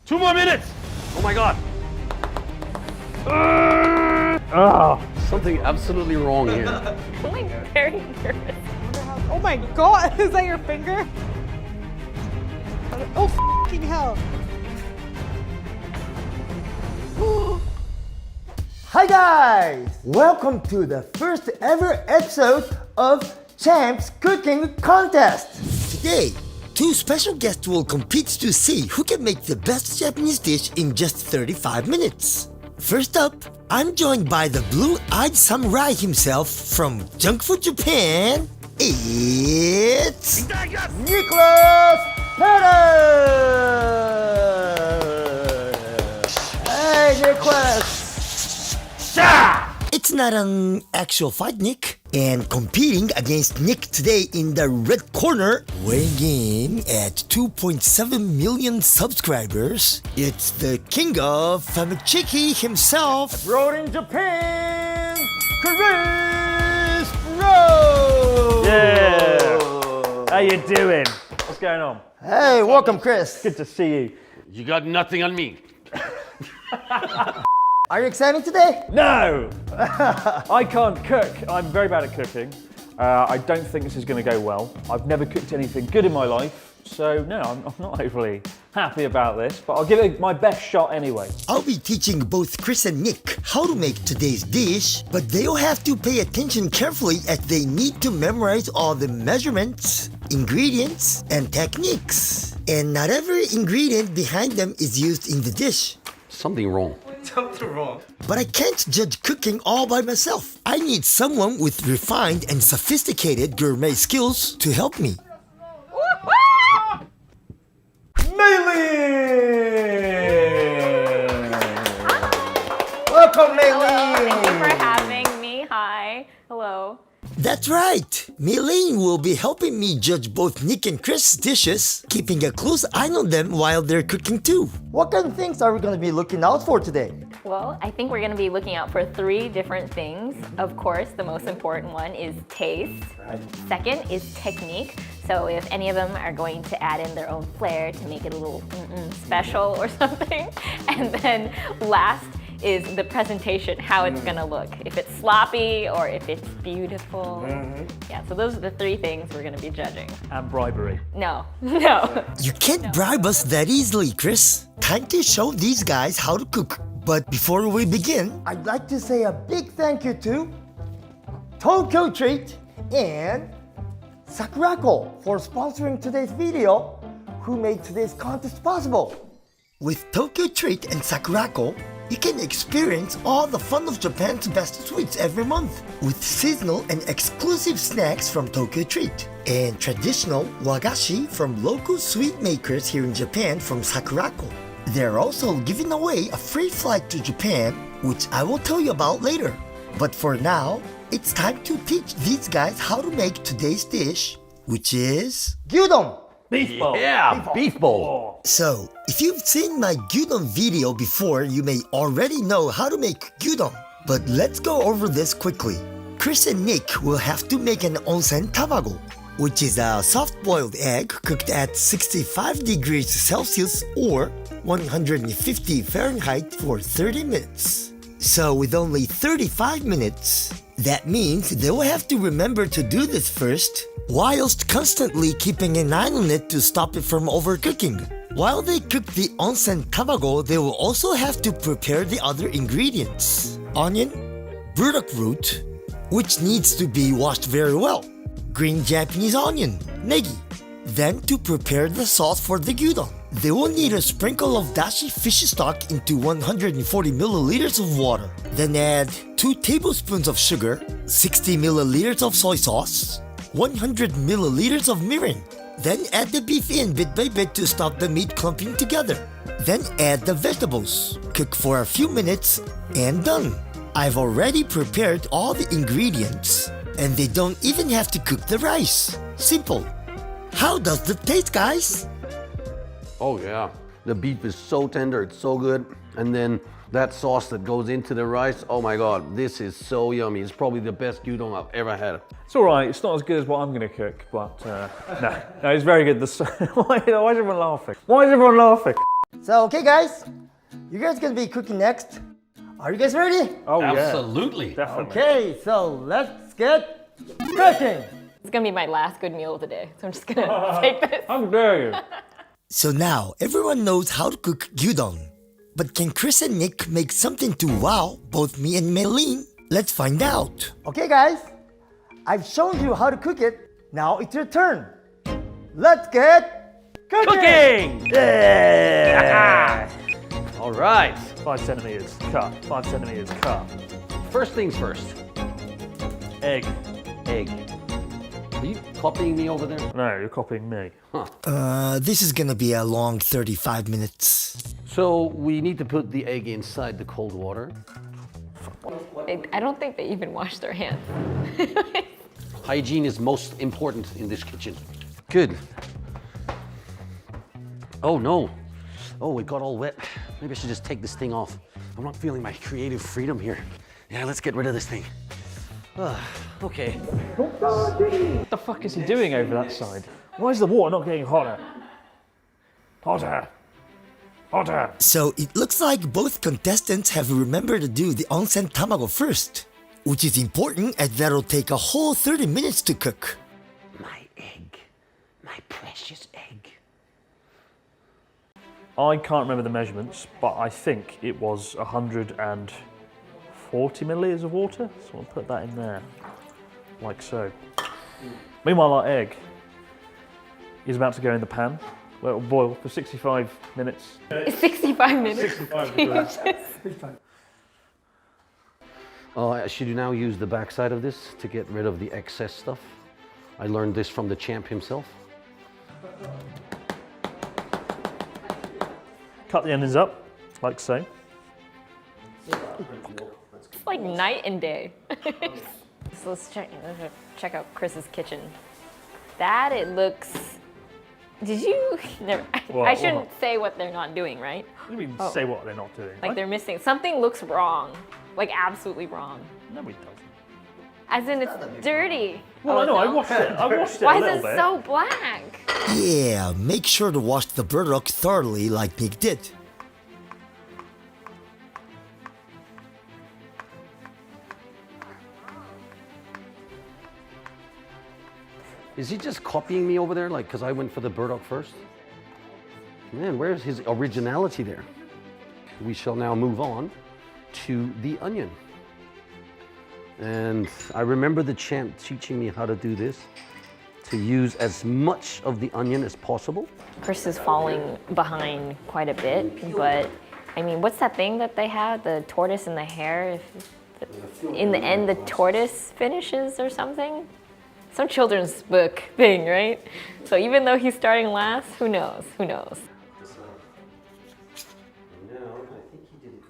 2 more minutes! Oh my god. Something absolutely wrong here. I'm like very nervous. Oh my god, is that your finger? Oh f***ing hell. Hi guys! Welcome to the first ever episode of Champs Cooking Contest! Today, two special guests will compete to see who can make the best Japanese dish in just 35 minutes. First up, I'm joined by the blue-eyed samurai himself from Junk Food Japan. It's Nicholas Peters! Hey Nicholas! It's not an actual fight, Nick. And competing against Nick today in the red corner, weighing in at 2.7 million subscribers, it's the king of Famichiki himself, abroad in Japan, Chris Bro! Yeah! How you doing? What's going on? Hey, welcome Chris. Good to see you. You got nothing on me. Are you excited today? No! I can't cook. I'm very bad at cooking. I don't think this is going to go well. I've never cooked anything good in my life, so no, I'm not overly happy about this, but I'll give it my best shot anyway. I'll be teaching both Chris and Nick how to make today's dish, but they'll have to pay attention carefully as they need to memorize all the measurements, ingredients, and techniques. And not every ingredient behind them is used in the dish. Something wrong. But I can't judge cooking all by myself. I need someone with refined and sophisticated gourmet skills to help me. Maylene! Welcome, Maylene! Thank you for having me. Hi. Hello. That's right! Maylene will be helping me judge both Nick and Chris' dishes, keeping a close eye on them while they're cooking too. What kind of things are we going to be looking out for today? Well, I think we're going to be looking out for 3 different things. Of course, the most important one is taste. Second is technique. So if any of them are going to add in their own flair to make it a little special or something. And then last is the presentation, how it's gonna look. If it's sloppy or if it's beautiful. Yeah, so those are the 3 things we're gonna be judging. And bribery. No. You can't bribe us that easily, Chris. Time to show these guys how to cook. But before we begin, I'd like to say a big thank you to Tokyo Treat and Sakurako for sponsoring today's video, who made today's contest possible. With Tokyo Treat and Sakurako, you can experience all the fun of Japan's best sweets every month with seasonal and exclusive snacks from Tokyo Treat and traditional wagashi from local sweet makers here in Japan from Sakurako. They're also giving away a free flight to Japan, which I will tell you about later. But for now, it's time to teach these guys how to make today's dish, which is gyudon. Beef bowl. Yeah, beef bowl. So, if you've seen my gyudon video before, you may already know how to make gyudon. But let's go over this quickly. Chris and Nick will have to make an onsen tabago, which is a soft-boiled egg cooked at 65 degrees Celsius or 150 Fahrenheit for 30 minutes. So with only 35 minutes, that means they will have to remember to do this first, whilst constantly keeping an eye on it to stop it from overcooking. While they cook the onsen tabago, they will also have to prepare the other ingredients. Onion, burdock root, which needs to be washed very well, green Japanese onion, negi. Then to prepare the sauce for the gyudon, they will need a sprinkle of dashi fish stock into 140 milliliters of water. Then add 2 tablespoons of sugar, 60 milliliters of soy sauce, 100 milliliters of mirin. Then add the beef in bit by bit to stop the meat clumping together. Then add the vegetables. Cook for a few minutes and done. I've already prepared all the ingredients and they don't even have to cook the rice. Simple. How does it taste, guys? Oh yeah. The beef is so tender, it's so good. And then that sauce that goes into the rice, oh my god, this is so yummy. It's probably the best gyudon I've ever had. It's all right. It's not as good as what I'm going to cook, but no, it's very good. Why is everyone laughing? Why is everyone laughing? So, okay, guys, you guys gonna be cooking next. Are you guys ready? Oh, Absolutely. yeah. Definitely. Okay, so let's get cooking. It's gonna be my last good meal of the day, so I'm just gonna take this. How dare you? So now everyone knows how to cook gyudon. But can Chris and Nick make something to wow both me and Maylene? Let's find out. Okay, guys, I've shown you how to cook it. Now it's your turn. Let's get cooking! Yeah! All right. 5 centimeters cut. 5 centimeters cut. First things first. Egg. Egg. Are you copying me over there? No, you're copying me. This is gonna be a long 35 minutes. So we need to put the egg inside the cold water. I don't think they even wash their hands. Hygiene is most important in this kitchen. Good. Oh no. Oh, it got all wet. Maybe I should just take this thing off. I'm not feeling my creative freedom here. Yeah, let's get rid of this thing. Okay. What the fuck is he doing over that side? Why is the water not getting hotter? Hotter. Hotter. So it looks like both contestants have remembered to do the onsen tamago first, which is important as that'll take a whole 30 minutes to cook. My egg. My precious egg. I can't remember the measurements, but I think it was 140 milliliters of water. So I'll put that in there, like so. Meanwhile, our egg is about to go in the pan, where it will boil for 65 minutes. 65 minutes. 65 minutes. I should now use the backside of this to get rid of the excess stuff. I learned this from the champ himself. Cut the onions up, like so. It's like night and day. So let's check out Chris's kitchen. That it looks. Did you? Never. I shouldn't say what they're not doing, right? What do you mean say what they're not doing? Like they're missing something. Looks wrong. Like absolutely wrong. No, it doesn't. As in it's dirty. Well, Oh, I know, I no. washed it. I washed it Why a is little it bit. so black? Yeah, make sure to wash the burdock thoroughly like Nick did. Is he just copying me over there, like, because I went for the burdock first? Man, where's his originality there? We shall now move on to the onion. And I remember the champ teaching me how to do this, to use as much of the onion as possible. Chris is falling behind quite a bit, but I mean, what's that thing that they have? The tortoise and the hare? In the end, the tortoise finishes or something? Some children's book thing, right? So even though he's starting last, who knows? Who knows?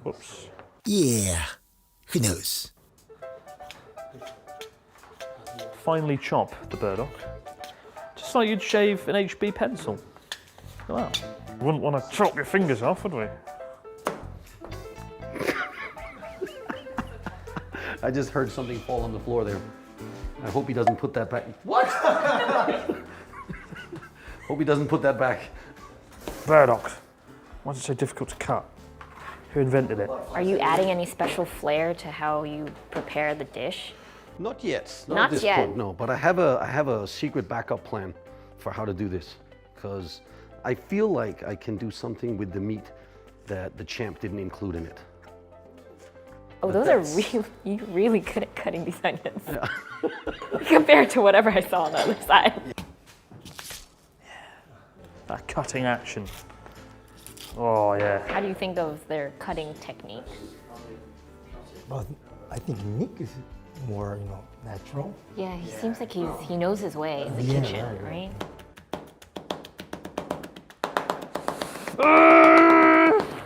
Whoops. Yeah, who knows? Finely chop the burdock. Just like you'd shave an HB pencil. Look at that. You wouldn't want to chop your fingers off, would we? I just heard something fall on the floor there. I hope he doesn't put that back. What? Hope he doesn't put that back. Burdock. Why is it so difficult to cut? Who invented it? Are you adding any special flair to how you prepare the dish? Not yet. Not at this yet. point, no. But I have a secret backup plan for how to do this, because I feel like I can do something with the meat that the champ didn't include in it. Oh, those are you're really good at cutting these onions. Yeah. Compared to whatever I saw on the other side. That cutting action. Oh, yeah. How do you think of their cutting technique? Well, I think Nick is more, natural. Yeah, he seems like he knows his way in the Yeah, kitchen, right. right?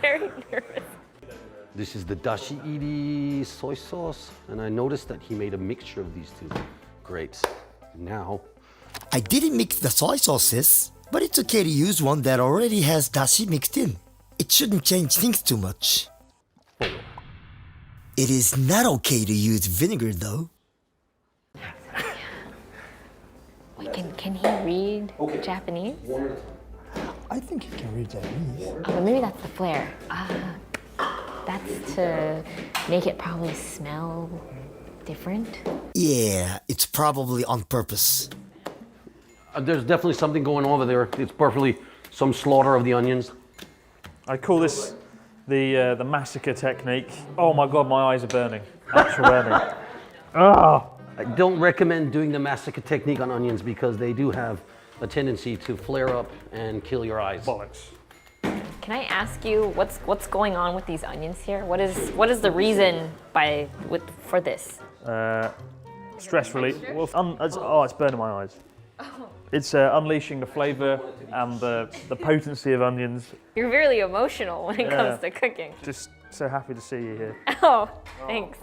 Very nervous. This is the dashi iri soy sauce, and I noticed that he made a mixture of these two. Great. Now, I didn't mix the soy sauces, but it's okay to use one that already has dashi mixed in. It shouldn't change things too much. It is not okay to use vinegar though. Wait, can he read Japanese? I think he can read Chinese. Oh, maybe that's the flare. That's to make it probably smell different. Yeah, it's probably on purpose. There's definitely something going on over there. It's perfectly some slaughter of the onions. I call this the massacre technique. Oh my God, my eyes are burning. Actual burning. Ah. I don't recommend doing the massacre technique on onions because they do have a tendency to flare up and kill your eyes. Bollocks. Can I ask you what's going on with these onions here? What is the reason for this? Stress relief. Well, it's burning my eyes. It's unleashing the flavour and the potency of onions. You're really emotional when it comes to cooking. Just so happy to see you here. Oh, thanks.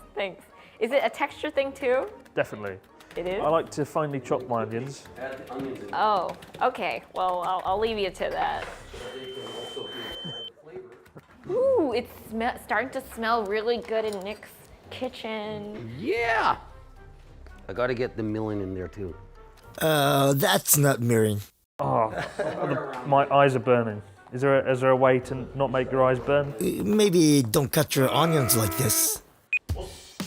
Is it a texture thing too? Definitely. It is? I like to finely chop my onions. Oh, okay. Well, I'll leave you to that. Ooh, it's starting to smell really good in Nick's kitchen. Yeah! I gotta get the milling in there too. That's not mirroring. Oh, my eyes are burning. Is there a way to not make your eyes burn? Maybe don't cut your onions like this.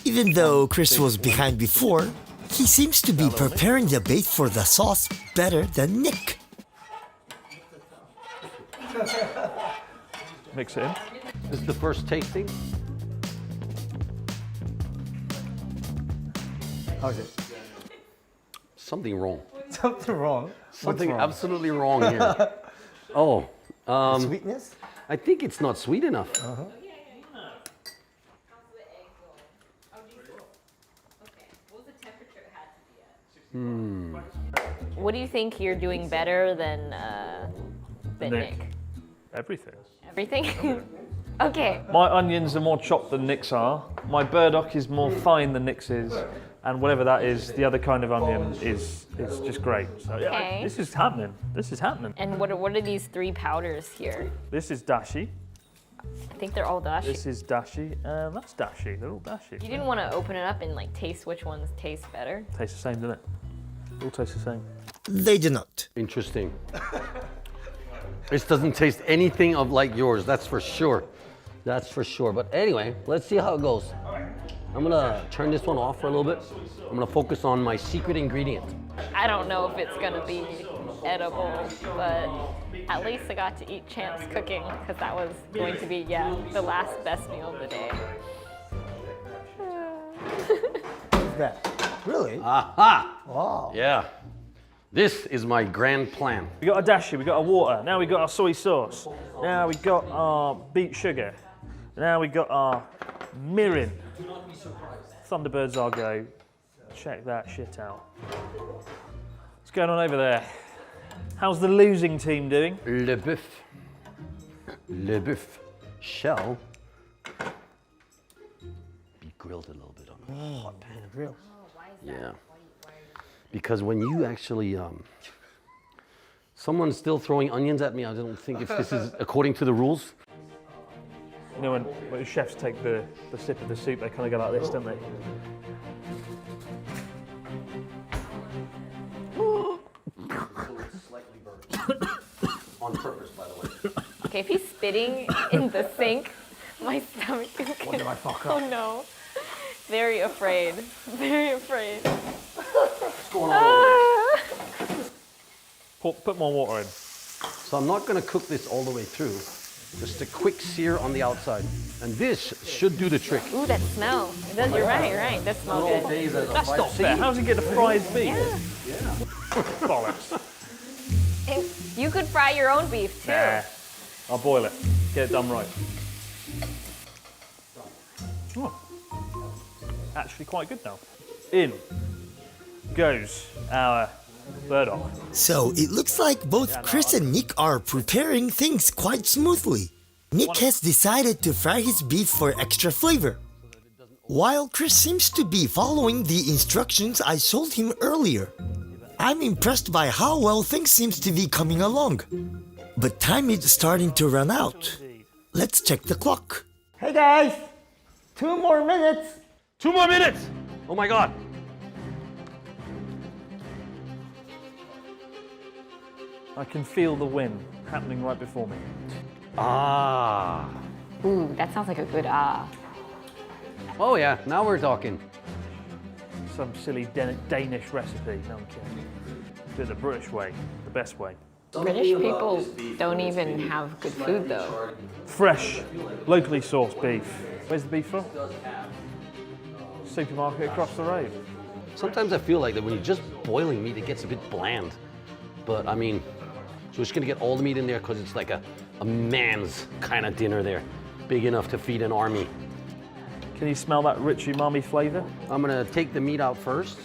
Even though Chris was behind before, he seems to be preparing the bait for the sauce better than Nick. Mix it in. This is the first tasting. How's it? Something wrong. Something wrong. Something wrong? absolutely wrong here. Oh, Sweetness? I think it's not sweet enough. What do you think you're doing better than Nick? Everything. Everything? Okay. My onions are more chopped than Nick's are. My burdock is more fine than Nick's is. And whatever that is, the other kind of onion is just great. So yeah, Okay. this is happening. This is happening. And what are these three powders here? This is dashi. I think they're all dashi. This is dashi, and that's dashi. They're all dashi. You didn't want to open it up and like taste which ones taste better? Tastes the same, doesn't it? All taste the same. They do not. Interesting. This doesn't taste anything of like yours, that's for sure. That's for sure. But anyway, let's see how it goes. I'm gonna turn this one off for a little bit. I'm gonna focus on my secret ingredient. I don't know if it's gonna be edible, but at least I got to eat Champ's cooking because that was going to be, the last best meal of the day. What's that? Really? Aha! Wow. Yeah. This is my grand plan. We got our dashi, we got our water, now we got our soy sauce, now we got our beet sugar, now we got our mirin. Thunderbirds Argo, check that shit out. What's going on over there? How's the losing team doing? Le boeuf shall be grilled a little bit on a hot pan. Real. Yeah. Because when you actually, someone's still throwing onions at me, I don't think if this is according to the rules. You know when chefs take the sip of the soup, they kind of go like this, don't they? On purpose, by the way. Okay, if he's spitting in the sink, my stomach is What did I fuck up? Oh no. Very afraid. Very afraid. What's going on? Put more water in. So I'm not going to cook this all the way through. Just a quick sear on the outside. And this should do the trick. Ooh, that smell. It does, you're right. That smells Good old good. days as a That's fried not fair. pig. How does he get a fried beef? Bollocks. And you could fry your own beef too. Nah. I'll boil it. Get it done right. Oh. Actually quite good now. In goes our burdock. So it looks like both Chris and Nick are preparing things quite smoothly. Nick has decided to fry his beef for extra flavor, while Chris seems to be following the instructions I showed him earlier. I'm impressed by how well things seems to be coming along. But time is starting to run out. Let's check the clock. Hey guys, 2 more minutes. 2 more minutes! Oh my God. I can feel the wind. happening right before me. Ah. Ooh, that sounds like a good Oh yeah, now we're talking. Some silly Danish recipe, no I'm kidding. Do it the British way, the best way. British people don't even have good food though. Fresh, locally sourced beef. Where's the beef from? Supermarket across the road. Sometimes I feel like that when you're just boiling meat, it gets a bit bland. But I mean, so we're just gonna get all the meat in there because it's like a man's kind of dinner there. Big enough to feed an army. Can you smell that rich umami flavour? I'm gonna take the meat out first.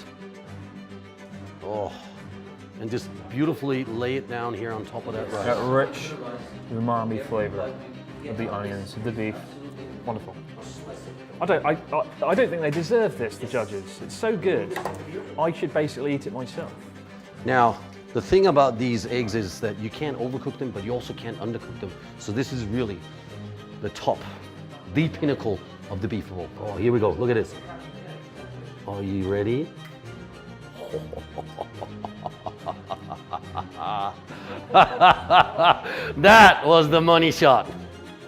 Oh, and just beautifully lay it down here on top of that rice. That rich umami flavour of the onions, of the beef. Wonderful. I don't think they deserve this, the judges. It's so good. I should basically eat it myself. Now, the thing about these eggs is that you can't overcook them, but you also can't undercook them. So this is really the top, the pinnacle of the beef roll. Oh, here we go. Look at this. Are you ready? That was the money shot.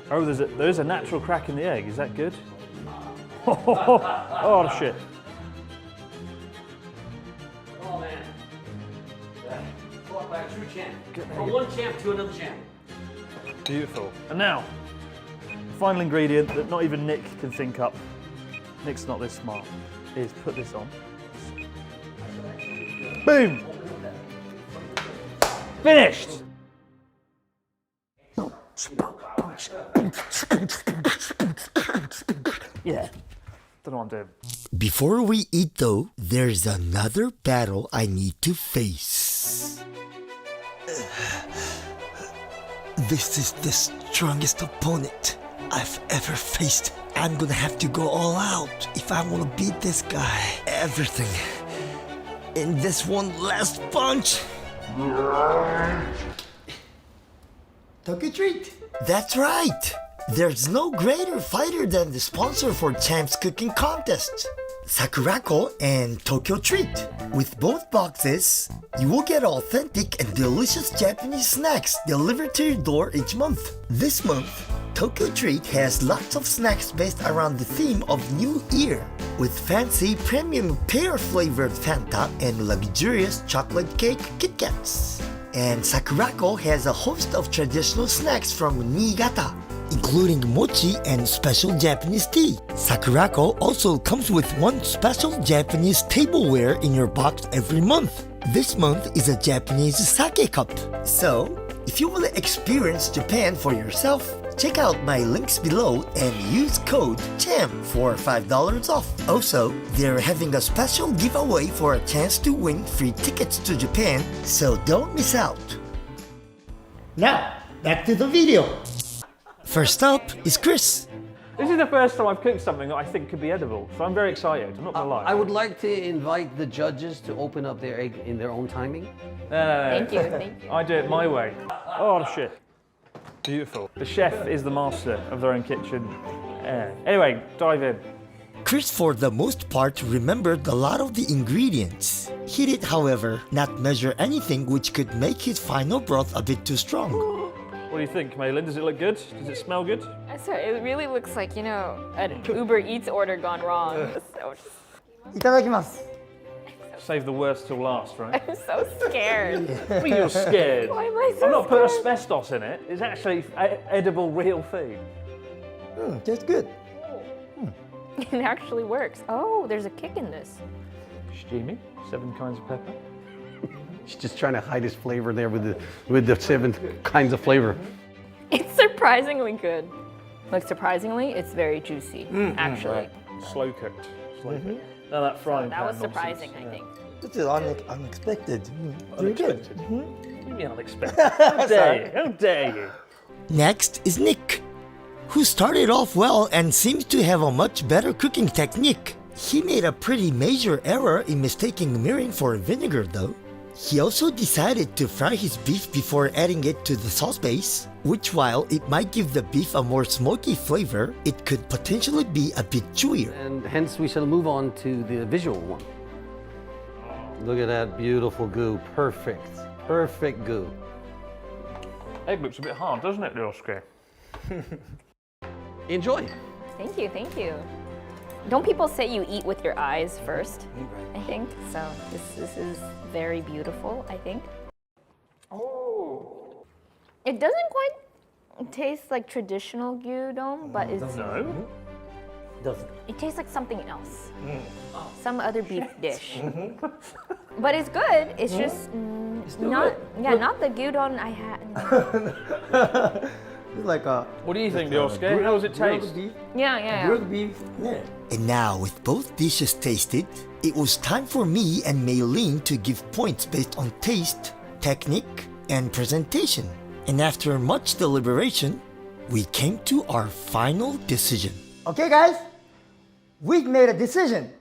Oh, there's a natural crack in the egg. Is that good? Oh, shit. Oh man. Fought by a true champ. From one champ to another champ. Beautiful. And now, the final ingredient that not even Nick can think up, Nick's not this smart, is put this on. Boom! Finished! Yeah. Don't know what I'm doing. Before we eat though, there's another battle I need to face. This is the strongest opponent I've ever faced. I'm gonna have to go all out if I wanna beat this guy. Everything in this one last punch. Tokyo Treat. That's right. There's no greater fighter than the sponsor for Champ's Cooking Contest, Sakurako and Tokyo Treat. With both boxes, you will get authentic and delicious Japanese snacks delivered to your door each month. This month, Tokyo Treat has lots of snacks based around the theme of New Year, with fancy premium pear-flavored Fanta and luxurious chocolate cake Kit Kats. And Sakurako has a host of traditional snacks from Niigata, including mochi and special Japanese tea. Sakurako also comes with one special Japanese tableware in your box every month. This month is a Japanese sake cup. So, if you want to experience Japan for yourself, check out my links below and use code CHAMP for $5 off. Also, they're having a special giveaway for a chance to win free tickets to Japan, so don't miss out. Now, back to the video. First up is Chris. This is the first time I've cooked something that I think could be edible, so I'm very excited. I'm not gonna lie. I would like to invite the judges to open up their egg in their own timing. No. Thank you. I do it my way. Oh shit. Beautiful. The chef is the master of their own kitchen. Anyway, dive in. Chris, for the most part, remembered a lot of the ingredients. He did, however, not measure anything which could make his final broth a bit too strong. What do you think, Malin? Does it look good? Does it smell good? Sorry, it really looks like, you know, an Uber Eats order gone wrong. So, いただきます。 Save the worst till last, right? I'm so scared. Well, you're scared. Why am I so I've not put scared? asbestos in it. It's actually edible, real food. Tastes good. It actually works. Oh, there's a kick in this. Steamy. 7 kinds of pepper. He's just trying to hide his flavor there with the 7 kinds of flavor. It's surprisingly good. Like, surprisingly, it's very juicy, actually. Slow cooked. Slow cooked. Now that frying That pan was surprising, nonsense, I think. This is unexpected. Very good. Unexpected. What do you mean unexpected? How dare you? How dare you? Next is Nick, who started off well and seems to have a much better cooking technique. He made a pretty major error in mistaking mirin for vinegar though. He also decided to fry his beef before adding it to the sauce base, which while it might give the beef a more smoky flavor, it could potentially be a bit chewier. And hence we shall move on to the visual one. Look at that beautiful goo. Perfect. Perfect goo. Egg looks a bit hard, doesn't it, Ryosuke? Enjoy. Thank you, thank you. Don't people say you eat with your eyes first? I think so. This is very beautiful, I think. Oh. It doesn't quite taste like traditional gyudon, but it's No. Doesn't. it tastes like something else. Some other beef dish. But it's good. It's just not not the gyudon I had. It's like a. What do you think, Ryosuke? How does it taste? Beef. Yeah. Grilled beef. Yeah. And now, with both dishes tasted, it was time for me and Maylene to give points based on taste, technique, and presentation. And after much deliberation, we came to our final decision. Okay, guys, we've made a decision,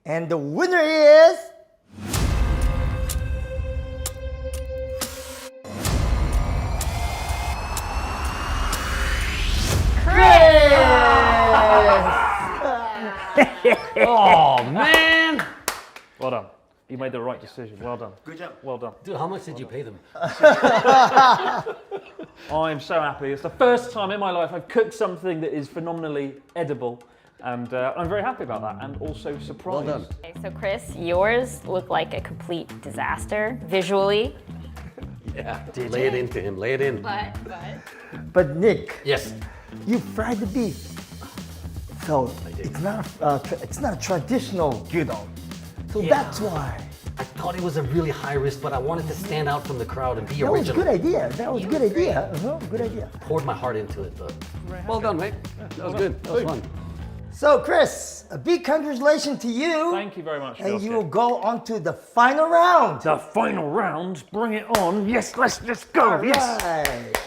and the winner is. Oh man! Well done. You made the right decision. Well done. Good job. Well done. Dude, how much did you pay them? I'm so happy. It's the first time in my life I've cooked something that is phenomenally edible, and I'm very happy about that, and also surprised. Well done. Okay, so Chris, yours look like a complete disaster visually. Yeah. Lay it into him. Lay it in. But Nick, Yes. you fried the beef, so it's not a traditional gyudon. So that's why. I thought it was a really high risk, but I wanted to stand out from the crowd and be That was a original. good idea. That was a good idea. Good idea. Poured my heart into it, but well done, mate. That was good. That was fun. So, Chris, a big congratulations to you. Thank you very much, And Ryosuke. you will go on to the final round. The final round. Bring it on. Yes, let's just go. Yes. Right.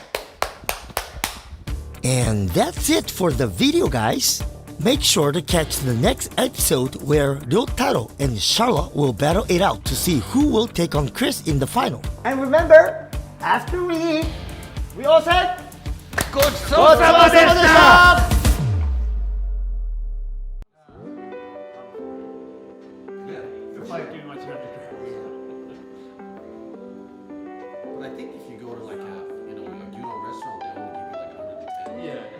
And that's it for the video, guys. Make sure to catch the next episode where Ryotaro and Charlotte will battle it out to see who will take on Chris in the final. And remember, after we eat, we all said, Gozamadeshita! But I think if you go to like a, you know, a gyudon restaurant, they only give you like 110. Yeah.